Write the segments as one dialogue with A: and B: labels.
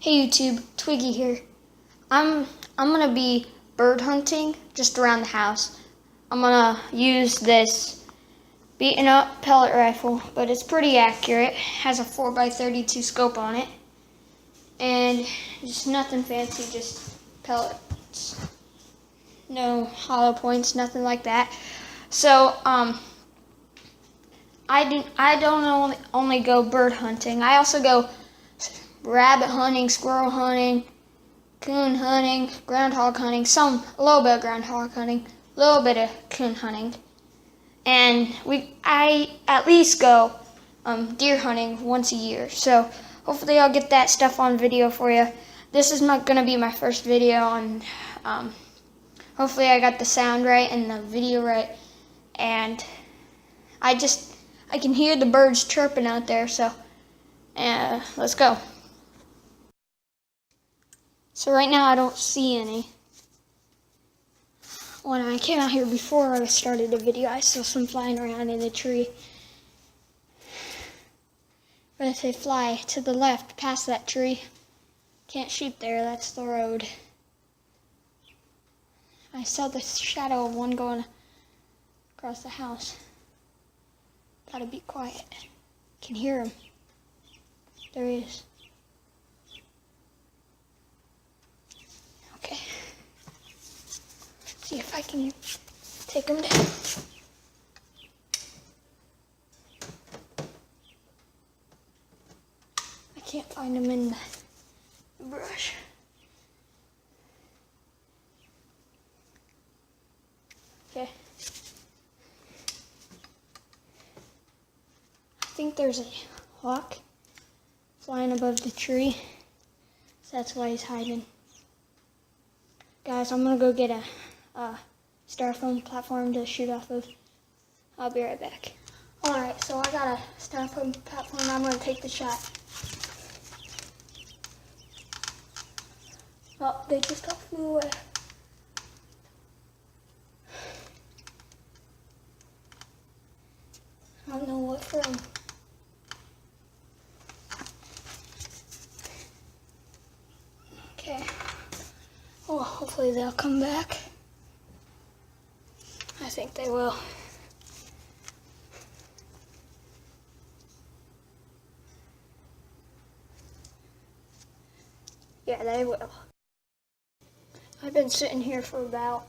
A: Hey YouTube, Twiggy here. I'm gonna be bird hunting just around the house. I'm gonna use this beaten up pellet rifle, but it's pretty accurate. It has a 4x32 scope on it. And just nothing fancy, just pellets. No hollow points, nothing like that. So I don't only go bird hunting. I also go rabbit hunting, squirrel hunting, coon hunting, groundhog hunting, a little bit of groundhog hunting, a little bit of coon hunting. And I at least go deer hunting once a year. So hopefully I'll get that stuff on video for you. This is going to be my first video, and hopefully I got the sound right and the video right. And I can hear the birds chirping out there, so let's go. So right now I don't see any. When I came out here before I started the video, I saw some flying around in the tree. But if they fly to the left past that tree, can't shoot there, that's the road. I saw the shadow of one going across the house. Gotta be quiet. Can hear him. There he is. Okay. See if I can take him down. I can't find him in the brush. Okay. I think there's a hawk flying above the tree, so that's why he's hiding. Guys, I'm gonna go get a styrofoam platform to shoot off of. I'll be right back. Alright, so I got a styrofoam platform. I'm gonna take the shot. Oh, they just all flew away. I don't know what from. Okay. Well, hopefully they'll come back. I think they will. Yeah, they will. I've been sitting here for about,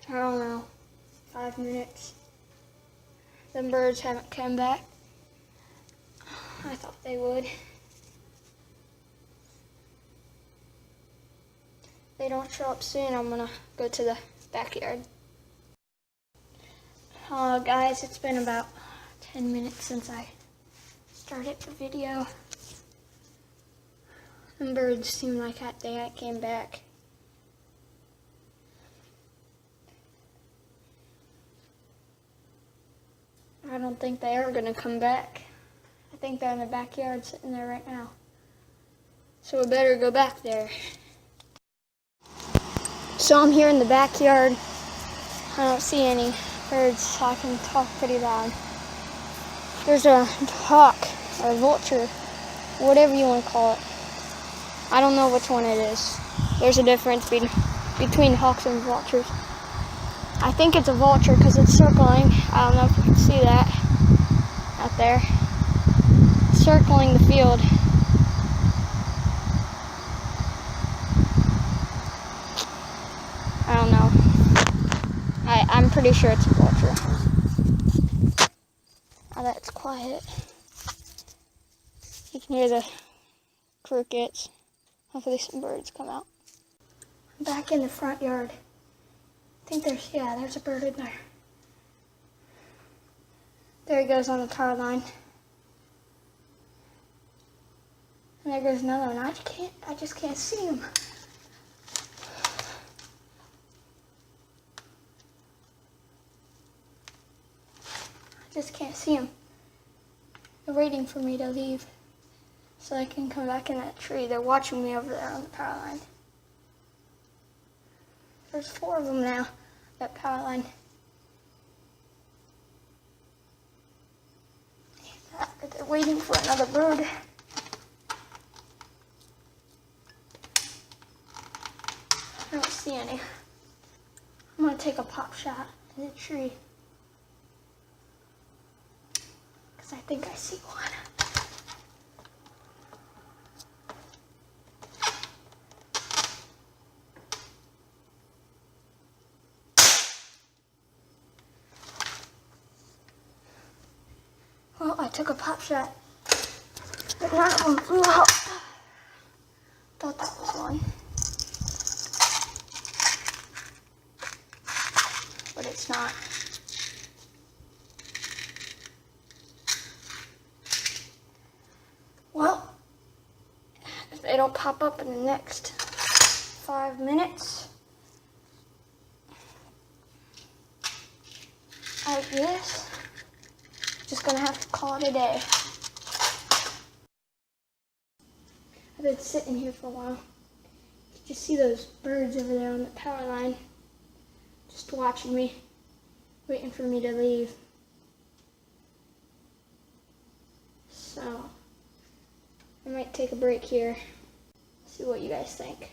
A: I don't know, 5 minutes. Them birds haven't come back. I thought they would. If they don't show up soon, I'm gonna go to the backyard. Guys, it's been about 10 minutes since I started the video. Them birds seem like they came back. I don't think they are gonna come back. I think they're in the backyard sitting there right now. So we better go back there. So I'm here in the backyard. I don't see any birds, so I can talk pretty loud. There's a hawk or a vulture, whatever you want to call it. I don't know which one it is. There's a difference between hawks and vultures. I think it's a vulture because it's circling. I don't know if you can see that out there. Circling the field. I don't know. I'm pretty sure it's a vulture. Now that it's quiet, you can hear the crickets. Hopefully some birds come out. I'm back in the front yard. I think there's a bird in there. There he goes on the power line. And there goes another one. I just can't see him. I just can't see him. They're waiting for me to leave so I can come back in that tree. They're watching me over there on the power line. There's 4 of them now, that power line. They're waiting for another bird. see any. I'm gonna take a pop shot in the tree. Because I think I see one. Well, I took a pop shot, but none of them flew out. Thought that was one. But it's not. Well, if they don't pop up in the next 5 minutes, I guess just gonna have to call it a day. I've been sitting here for a while. You can just see those birds over there on the power line, just watching me, waiting for me to leave. So, I might take a break here, see what you guys think.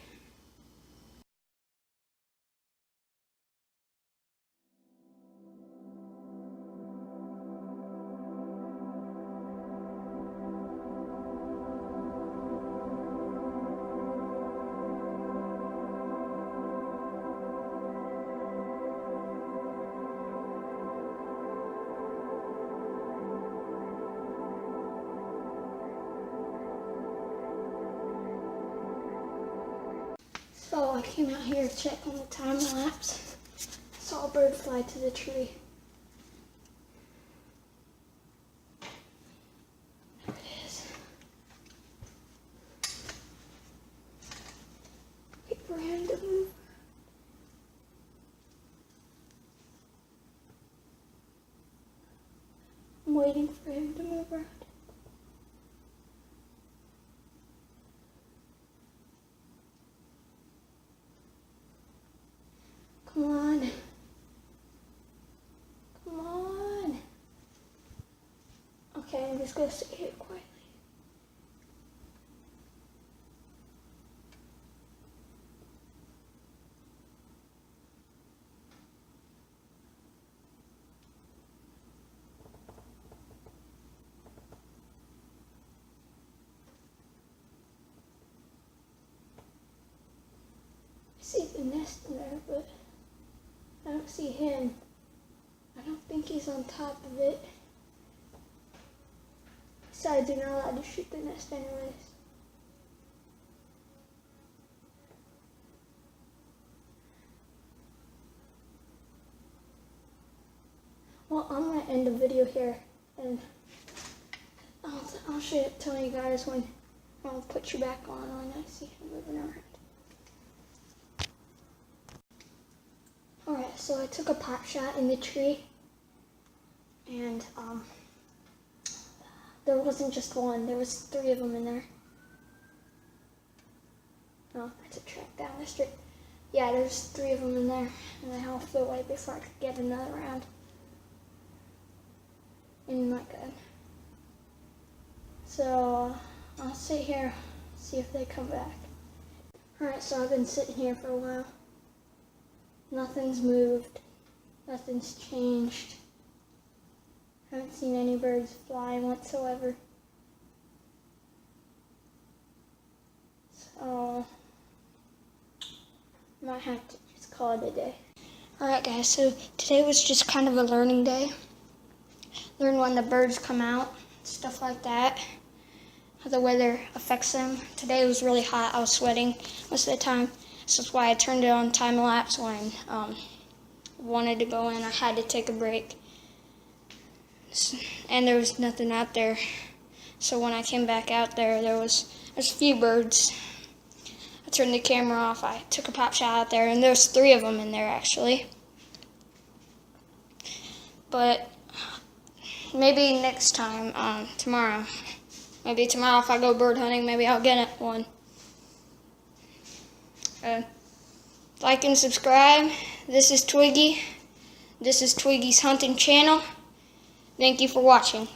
A: So I came out here to check on the time lapse. Saw a bird fly to the tree. There it is. Wait for him to move. I'm waiting for him to move around. Come on. Come on. Okay, I'm just gonna sit here quietly. I see the nest in there, but I don't see him. I don't think he's on top of it. Besides, you're not allowed to shoot the nest anyways. Well, I'm going to end the video here, and I'll tell you guys when I'll put you back on when I see him moving around. Alright, so I took a pop shot in the tree, and there wasn't just one, there was 3 of them in there. Oh, I had to track down the street. Yeah, there's 3 of them in there, and they all flew away before I could get another round in my gun. So I'll sit here, see if they come back. Alright, so I've been sitting here for a while. Nothing's moved. Nothing's changed. Haven't seen any birds fly whatsoever. So, might have to just call it a day. Alright guys, so today was just kind of a learning day. Learn when the birds come out, stuff like that. How the weather affects them. Today was really hot, I was sweating most of the time. So that's why I turned it on time lapse when I wanted to go in. I had to take a break. And there was nothing out there. So when I came back out there, there's a few birds. I turned the camera off. I took a pop shot out there, and there's 3 of them in there actually. But maybe next time, tomorrow. Maybe tomorrow if I go bird hunting, maybe I'll get one. Like and subscribe. This is Twiggy. This is Twiggy's hunting channel. Thank you for watching.